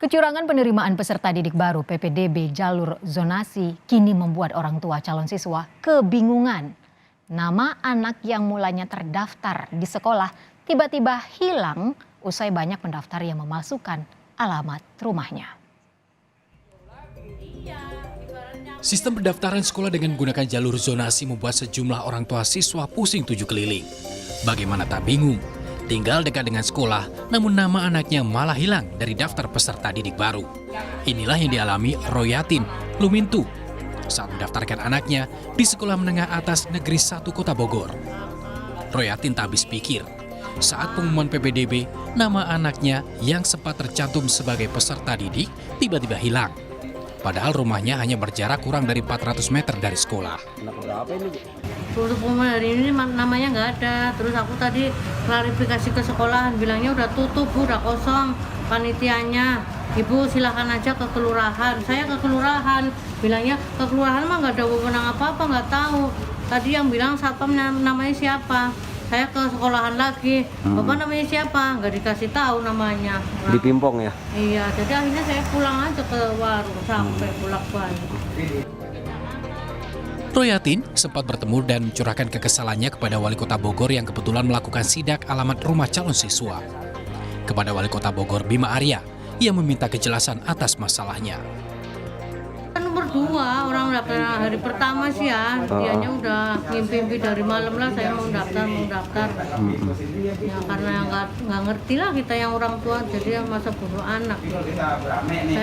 Kecurangan penerimaan peserta didik baru PPDB jalur zonasi kini membuat orang tua calon siswa kebingungan. Nama anak yang mulanya terdaftar di sekolah tiba-tiba hilang usai banyak pendaftar yang memalsukan alamat rumahnya. Sistem pendaftaran sekolah dengan menggunakan jalur zonasi membuat sejumlah orang tua siswa pusing tujuh keliling. Bagaimana tak bingung? Tinggal dekat dengan sekolah, namun nama anaknya malah hilang dari daftar peserta didik baru. Inilah yang dialami Royatin Lumintu saat mendaftarkan anaknya di Sekolah Menengah Atas Negeri 1 Kota Bogor. Royatin tak habis pikir saat pengumuman PPDB, nama anaknya yang sempat tercantum sebagai peserta didik tiba-tiba hilang. Padahal rumahnya hanya berjarak kurang dari 400 meter dari sekolah. Untuk pengumuman hari ini namanya nggak ada. Terus aku tadi klarifikasi ke sekolahan, bilangnya udah tutup, Bu, udah kosong panitianya. Ibu silahkan aja ke kelurahan. Saya ke kelurahan, bilangnya ke kelurahan mah nggak ada wewenang apa-apa, nggak tahu. Tadi yang bilang satpam namanya siapa. Saya ke sekolahan lagi, Bapak namanya siapa? Nggak dikasih tahu namanya. Di Pimpong ya? Iya, jadi akhirnya saya pulang aja ke warung sampai bolak-balik. Royatin sempat bertemu dan mencurahkan kekesalannya kepada Wali Kota Bogor yang kebetulan melakukan sidak alamat rumah calon siswa. Kepada Wali Kota Bogor Bima Arya, ia meminta kejelasan atas masalahnya. Nomor 2, orang daftar hari pertama sih ya, dianya udah ngimpi-impi dari malam lah saya mau daftar. Ya karena nggak ngerti lah kita yang orang tua, jadi yang masa bodoh anak.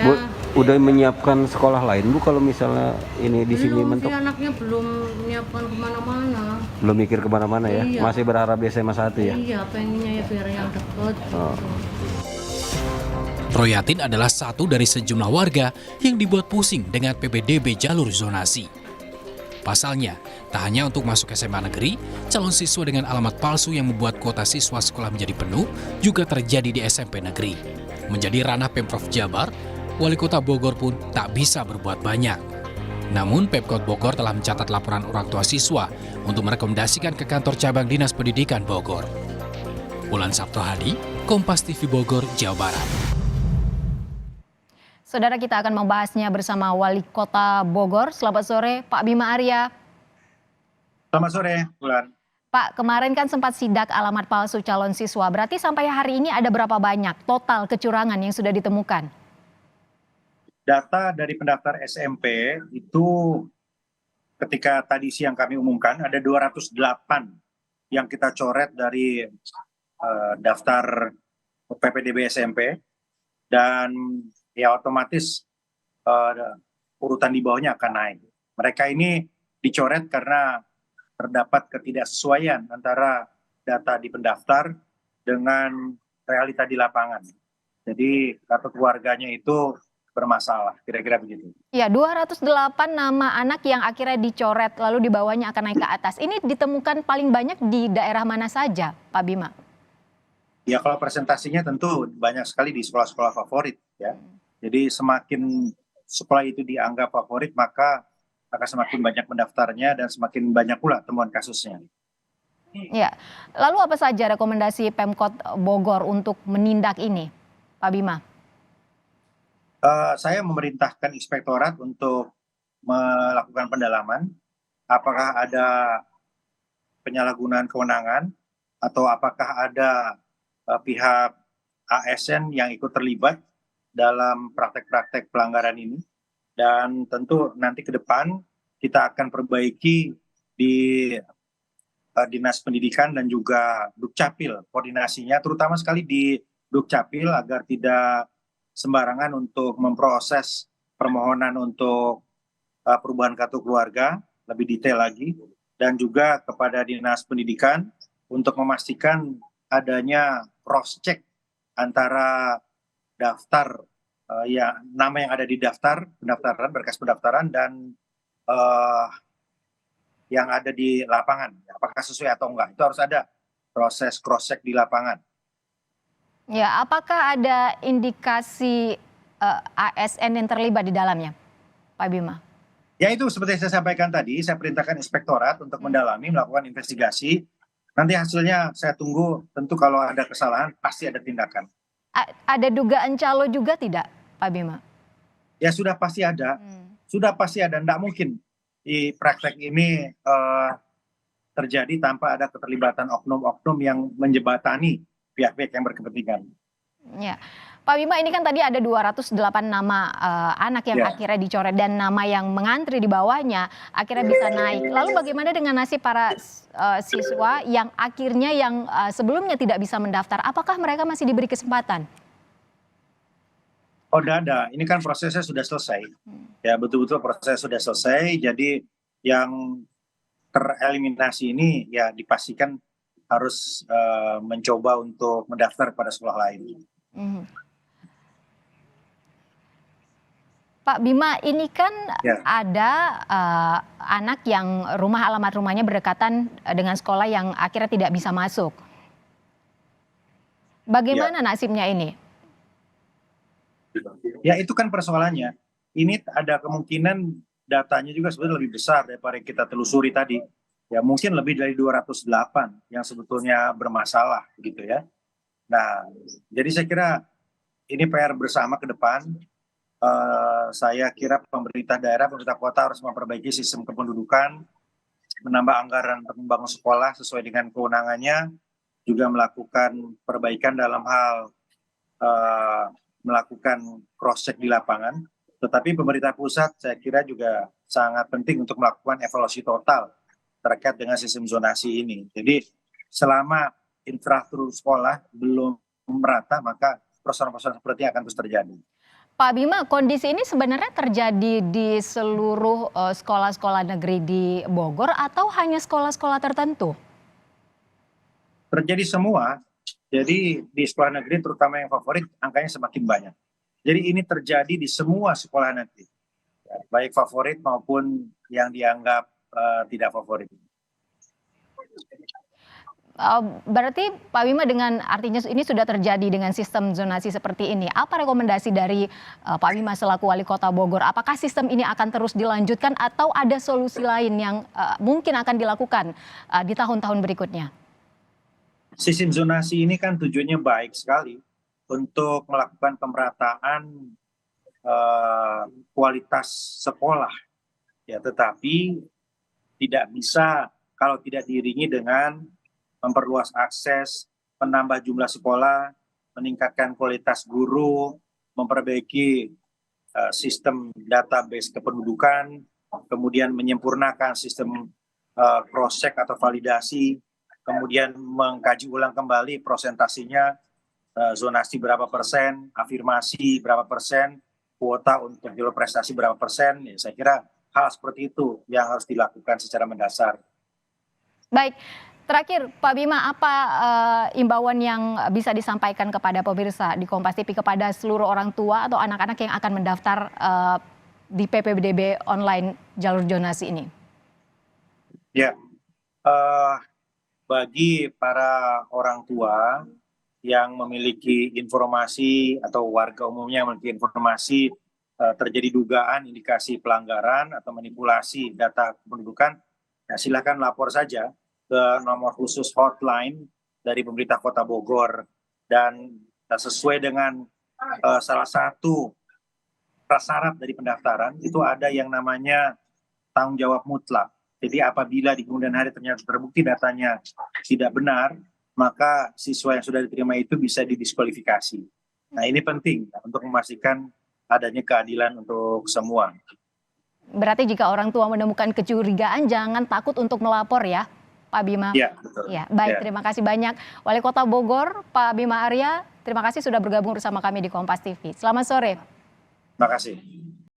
Bu, udah menyiapkan sekolah lain Bu kalau misalnya ini di sini mentok? Sih, anaknya belum menyiapkan kemana-mana. Belum mikir kemana-mana ya? Iya. Masih berharap di SMA 1 ya? Iya, pengennya ya biar yang deket. Royatin adalah satu dari sejumlah warga yang dibuat pusing dengan PPDB jalur zonasi. Pasalnya, tak hanya untuk masuk SMA negeri, calon siswa dengan alamat palsu yang membuat kuota siswa sekolah menjadi penuh juga terjadi di SMP negeri. Menjadi ranah Pemprov Jabar, Wali Kota Bogor pun tak bisa berbuat banyak. Namun Pemkot Bogor telah mencatat laporan orang tua siswa untuk merekomendasikan ke kantor cabang Dinas Pendidikan Bogor. Ulan Sabto Hadi, Kompas TV Bogor, Jawa Barat. Saudara, kita akan membahasnya bersama Wali Kota Bogor. Selamat sore Pak Bima Arya. Selamat sore, Ulan. Pak, kemarin kan sempat sidak alamat palsu calon siswa. Berarti sampai hari ini ada berapa banyak total kecurangan yang sudah ditemukan? Data dari pendaftar SMP itu ketika tadi siang kami umumkan ada 208 yang kita coret dari daftar PPDB SMP, dan ya otomatis urutan di bawahnya akan naik. Mereka ini dicoret karena terdapat ketidaksesuaian antara data di pendaftar dengan realita di lapangan. Jadi kartu keluarganya itu bermasalah, kira-kira begitu. Ya, 208 nama anak yang akhirnya dicoret lalu di bawahnya akan naik ke atas. Ini ditemukan paling banyak di daerah mana saja, Pak Bima? Ya kalau presentasinya tentu banyak sekali di sekolah-sekolah favorit ya. Jadi semakin sekolah itu dianggap favorit, maka akan semakin banyak pendaftarnya dan semakin banyak pula temuan kasusnya. Ya, lalu apa saja rekomendasi Pemkot Bogor untuk menindak ini, Pak Bima? Saya memerintahkan inspektorat untuk melakukan pendalaman, apakah ada penyalahgunaan kewenangan atau apakah ada pihak ASN yang ikut terlibat dalam praktek-praktek pelanggaran ini. Dan tentu nanti ke depan kita akan perbaiki di Dinas Pendidikan dan juga Dukcapil koordinasinya, terutama sekali di Dukcapil agar tidak sembarangan untuk memproses permohonan untuk perubahan kartu keluarga lebih detail lagi, dan juga kepada Dinas Pendidikan untuk memastikan adanya cross check antara daftar ya nama yang ada di daftar pendaftaran, berkas pendaftaran, dan yang ada di lapangan, apakah sesuai atau enggak. Itu harus ada proses cross check di lapangan. Ya, apakah ada indikasi ASN yang terlibat di dalamnya, Pak Bima? Ya itu seperti yang saya sampaikan tadi, saya perintahkan inspektorat untuk mendalami, melakukan investigasi. Nanti hasilnya saya tunggu, tentu kalau ada kesalahan pasti ada tindakan. Ada dugaan calo juga tidak, Pak Bima? Ya sudah pasti ada, Nggak mungkin di praktek ini terjadi tanpa ada keterlibatan oknum-oknum yang menjebatani pihak-pihak yang berkepentingan. Ya. Pak Bima, ini kan tadi ada 208 nama anak yang Ya. akhirnya dicoret dan nama yang mengantri di bawahnya akhirnya bisa naik. Lalu bagaimana dengan nasib para siswa yang akhirnya yang sebelumnya tidak bisa mendaftar? Apakah mereka masih diberi kesempatan? Oh, ada. Ini kan prosesnya sudah selesai. Ya, betul-betul proses sudah selesai. Jadi yang tereliminasi ini ya dipastikan harus mencoba untuk mendaftar pada sekolah lain. Mhm. Pak Bima, ini kan Ya. ada anak yang alamat rumahnya berdekatan dengan sekolah yang akhirnya tidak bisa masuk. Bagaimana nasibnya ini? Ya, itu kan persoalannya. Ini ada kemungkinan datanya juga sebenarnya lebih besar daripada yang kita telusuri tadi. Ya, mungkin lebih dari 208 yang sebetulnya bermasalah gitu ya. Nah, jadi saya kira ini PR bersama ke depan. Saya kira pemerintah daerah, pemerintah kota harus memperbaiki sistem kependudukan, menambah anggaran untuk membangun sekolah sesuai dengan kewenangannya, juga melakukan perbaikan dalam hal melakukan cross check di lapangan. Tetapi pemerintah pusat saya kira juga sangat penting untuk melakukan evaluasi total terkait dengan sistem zonasi ini. Jadi selama infrastruktur sekolah belum merata, maka persoalan-persoalan seperti ini akan terus terjadi. Pak Bima, kondisi ini sebenarnya terjadi di seluruh sekolah-sekolah negeri di Bogor atau hanya sekolah-sekolah tertentu? Terjadi semua. Jadi di sekolah negeri terutama yang favorit angkanya semakin banyak. Jadi ini terjadi di semua sekolah negeri, ya, baik favorit maupun yang dianggap tidak favorit. Berarti Pak Bima, dengan artinya ini sudah terjadi dengan sistem zonasi seperti ini. Apa rekomendasi dari Pak Bima selaku Wali Kota Bogor? Apakah sistem ini akan terus dilanjutkan atau ada solusi lain yang mungkin akan dilakukan di tahun-tahun berikutnya? Sistem zonasi ini kan tujuannya baik sekali untuk melakukan pemerataan kualitas sekolah, ya, tetapi tidak bisa kalau tidak diiringi dengan memperluas akses, menambah jumlah sekolah, meningkatkan kualitas guru, memperbaiki sistem database kependudukan, kemudian menyempurnakan sistem cross-check atau validasi, kemudian mengkaji ulang kembali prosentasinya, zonasi berapa persen, afirmasi berapa persen, kuota untuk jalur prestasi berapa persen. Ya, saya kira hal seperti itu yang harus dilakukan secara mendasar. Baik. Terakhir, Pak Bima, apa imbauan yang bisa disampaikan kepada pemirsa di Kompas TV kepada seluruh orang tua atau anak-anak yang akan mendaftar di PPDB online jalur zonasi ini? Ya, bagi para orang tua yang memiliki informasi atau warga umumnya yang memiliki informasi terjadi dugaan indikasi pelanggaran atau manipulasi data kependudukan, ya silakan lapor saja ke nomor khusus hotline dari pemerintah Kota Bogor, dan sesuai dengan salah satu prasyarat dari pendaftaran itu ada yang namanya tanggung jawab mutlak. Jadi apabila di kemudian hari ternyata terbukti datanya tidak benar, maka siswa yang sudah diterima itu bisa didiskualifikasi. Nah, ini penting untuk memastikan adanya keadilan untuk semua. Berarti jika orang tua menemukan kecurigaan jangan takut untuk melapor ya, Pak Bima. Ya, betul. Ya, baik, Ya. Terima kasih banyak Wali Kota Bogor, Pak Bima Arya. Terima kasih sudah bergabung bersama kami di Kompas TV. Selamat sore. Terima kasih.